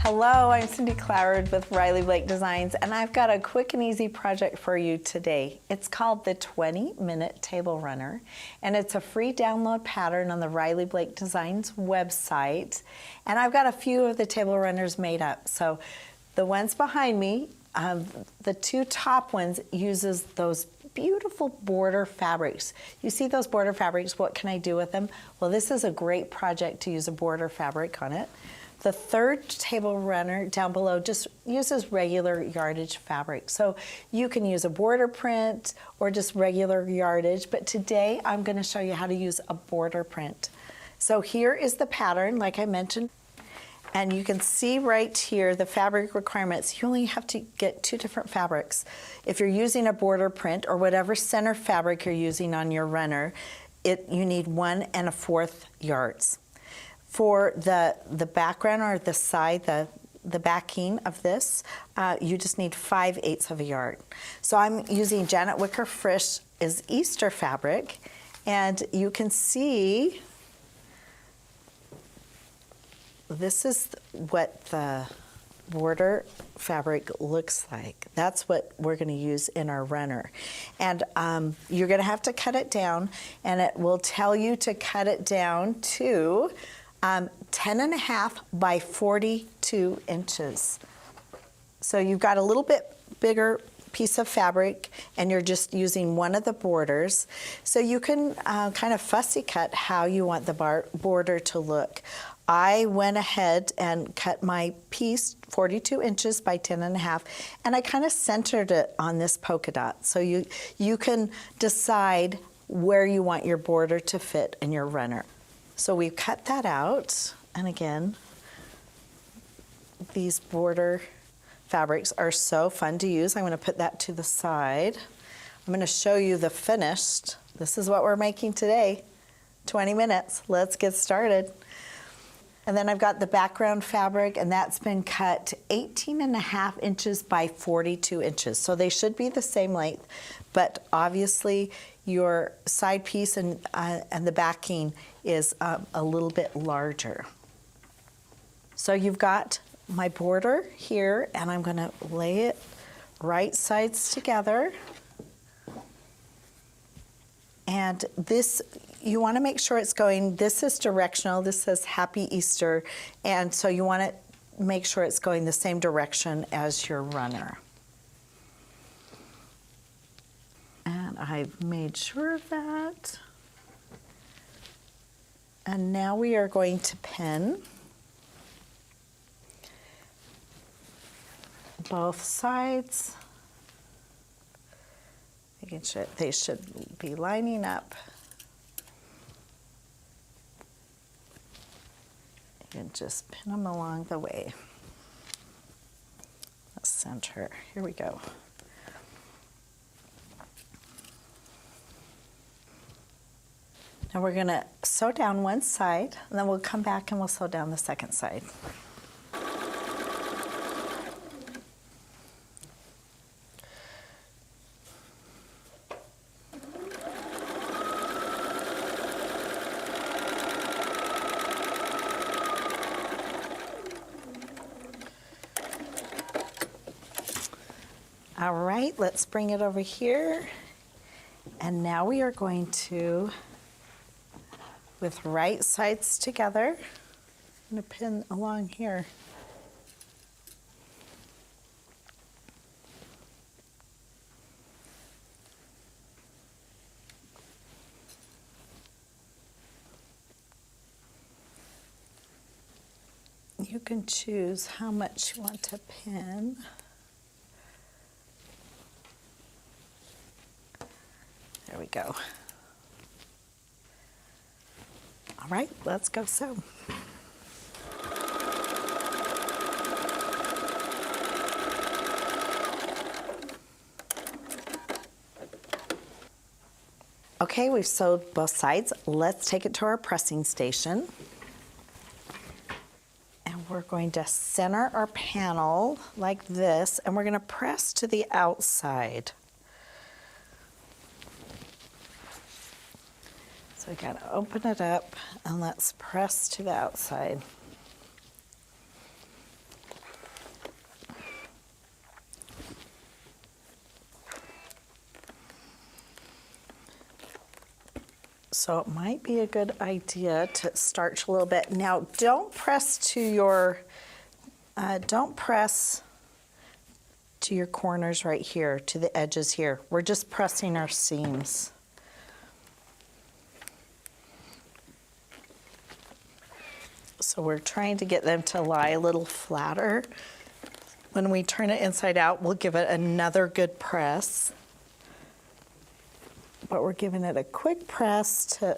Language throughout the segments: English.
Hello, I'm Cindy Cloward with Riley Blake Designs, and I've got a quick and easy project for you today. It's called the 20-Minute Table Runner, and it's a free download pattern on the Riley Blake Designs website. And I've got a few of the table runners made up. So the ones behind me, the two top ones uses those beautiful border fabrics. You see those border fabrics, what can I do with them? Well, this is a great project to use a border fabric on it. The third table runner down below just uses regular yardage fabric. So you can use a border print or just regular yardage, but today I'm going to show you how to use a border print. So here is the pattern, like I mentioned, and you can see right here the fabric requirements. You only have to get two different fabrics. If you're using a border print or whatever center fabric you're using on your runner, you need 1 1/4 yards. For the background or the side, the backing of this, you just need 5/8 of a yard. So I'm using Janet Wicker Frisch is Easter fabric, and you can see this is what the border fabric looks like. That's what we're going to use in our runner. And you're going to have to cut it down, and it will tell you to cut it down to 10.5 by 42 inches. So you've got a little bit bigger piece of fabric and you're just using one of the borders. So you can kind of fussy cut how you want the border to look. I went ahead and cut my piece 42 inches by 10.5, and I kind of centered it on this polka dot. So you can decide where you want your border to fit in your runner. So we've cut that out, and again, these border fabrics are so fun to use. I'm going to put that to the side. I'm going to show you the finished. This is what we're making today. 20 minutes. Let's get started. And then I've got the background fabric, and that's been cut 18.5 inches by 42 inches. So they should be the same length, but obviously your side piece and the backing is a little bit larger. So you've got my border here, and I'm going to lay it right sides together. And this, you want to make sure it's going, this is directional, this says Happy Easter, and so you want to make sure it's going the same direction as your runner. And I've made sure of that. And now we are going to pin both sides, making sure they should be lining up. You can just pin them along the way. Let's center. Here we go. Now we're going to sew down one side, and then we'll come back and we'll sew down the second side. All right, let's bring it over here. And now we are going to, with right sides together, I'm going to pin along here. You can choose how much you want to pin. There we go. All right, let's go sew. Okay, we've sewed both sides. Let's take it to our pressing station. And we're going to center our panel like this, and we're going to press to the outside. So we got to open it up and let's press to the outside. So it might be a good idea to starch a little bit. Now, don't press to your corners right here, to the edges here. We're just pressing our seams. So we're trying to get them to lie a little flatter. When we turn it inside out, we'll give it another good press. But we're giving it a quick press to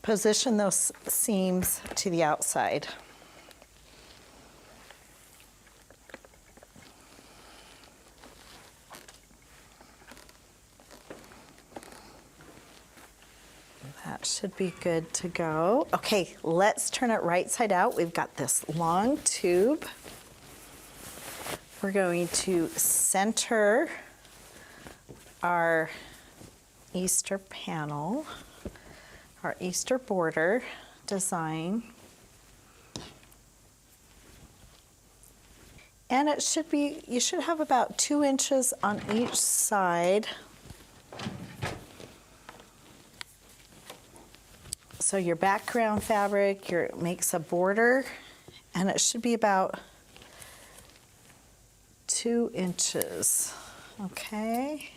position those seams to the outside. That should be good to go. Okay, let's turn it right side out. We've got this long tube. We're going to center our Easter panel, our Easter border design. And it should be, you should have about 2 inches on each side. So your background fabric makes a border, and it should be about 2 inches, okay?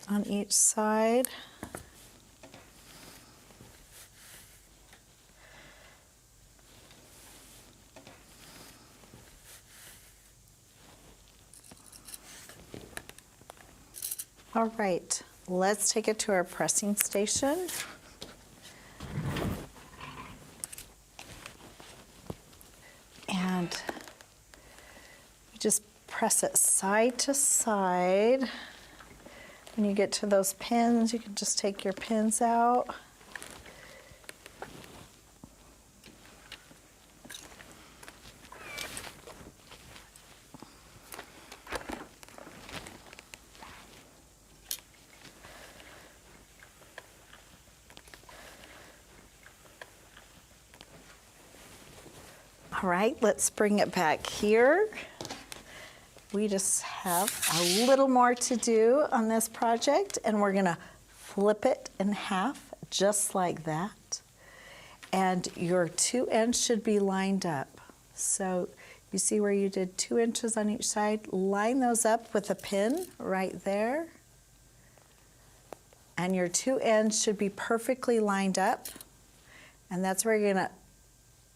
On each side. All right, let's take it to our pressing station. And you just press it side to side. When you get to those pins, you can just take your pins out. All right, let's bring it back here. We just have a little more to do on this project, and we're gonna flip it in half just like that. And your 2 ends should be lined up. So you see where you did 2 inches on each side? Line those up with a pin right there. And your 2 ends should be perfectly lined up. And that's where you're gonna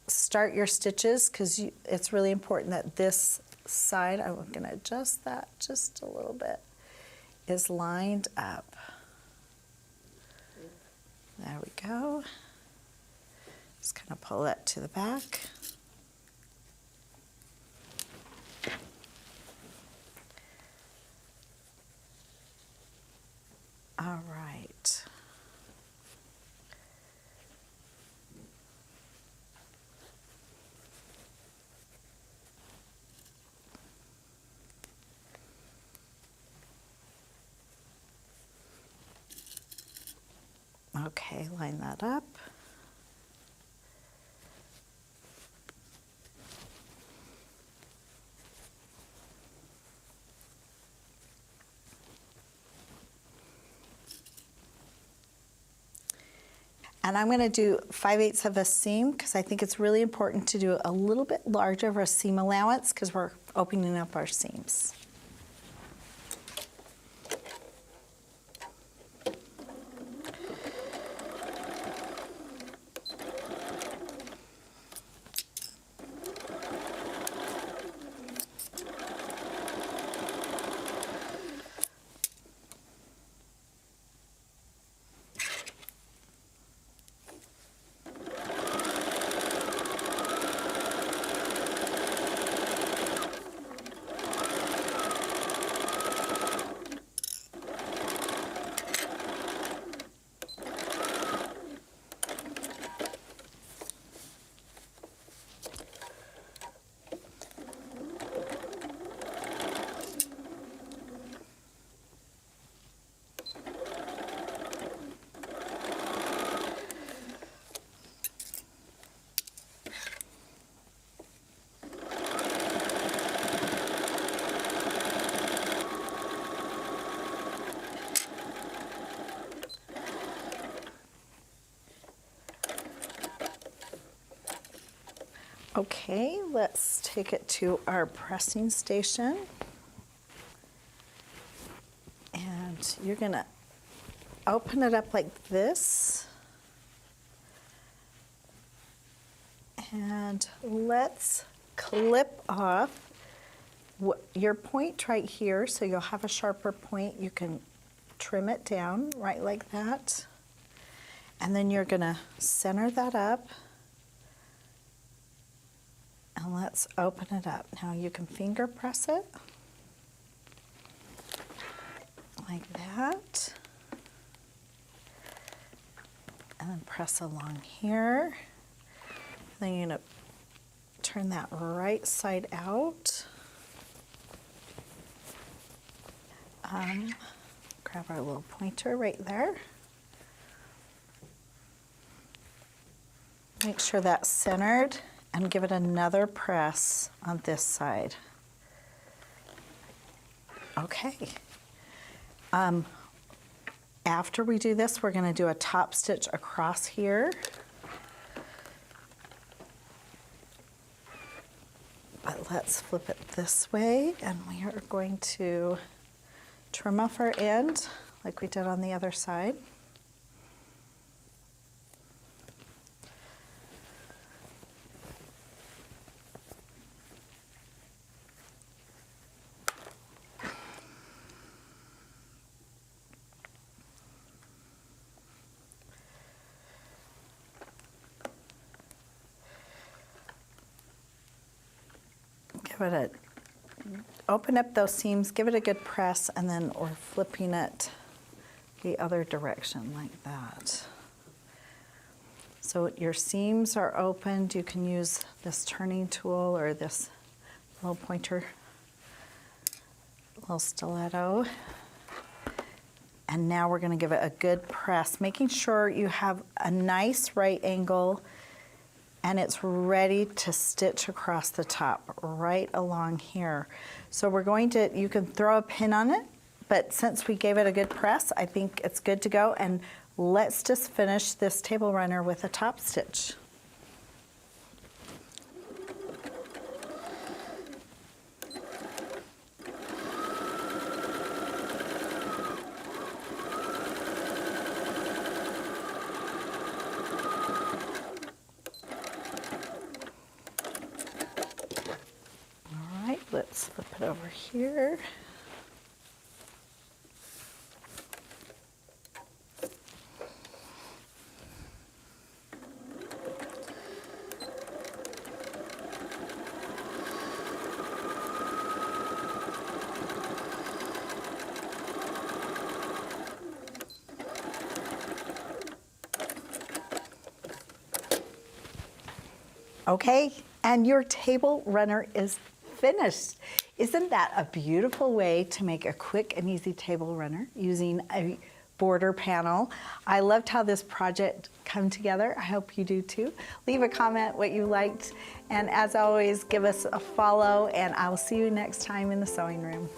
start your stitches, because it's really important that this side, I'm going to adjust that just a little bit, is lined up. There we go. Just kind of pull that to the back. All right. Okay, line that up. And I'm going to do 5/8 of a seam, because I think it's really important to do a little bit larger of a seam allowance, because we're opening up our seams. Okay, let's take it to our pressing station. And you're gonna open it up like this. And let's clip off your point right here, so you'll have a sharper point. You can trim it down right like that. And then you're gonna center that up. And let's open it up. Now you can finger press it like that. And then press along here. Then you're gonna turn that right side out. Grab our little pointer right there. Make sure that's centered and give it another press on this side. Okay. After we do this, we're going to do a top stitch across here. But let's flip it this way, and we are going to trim off our end like we did on the other side. Give it a, open up those seams, give it a good press, and then we're flipping it the other direction like that. So your seams are opened. You can use this turning tool or this little pointer, little stiletto. And now we're going to give it a good press, making sure you have a nice right angle and it's ready to stitch across the top right along here. So we're going to, you can throw a pin on it, but since we gave it a good press, I think it's good to go. And let's just finish this table runner with a top stitch. Let's flip it over here. Okay, and your table runner is finished. Isn't that a beautiful way to make a quick and easy table runner using a border panel? I loved how this project came together. I hope you do too. Leave a comment what you liked, and as always, give us a follow, and I will see you next time in the sewing room.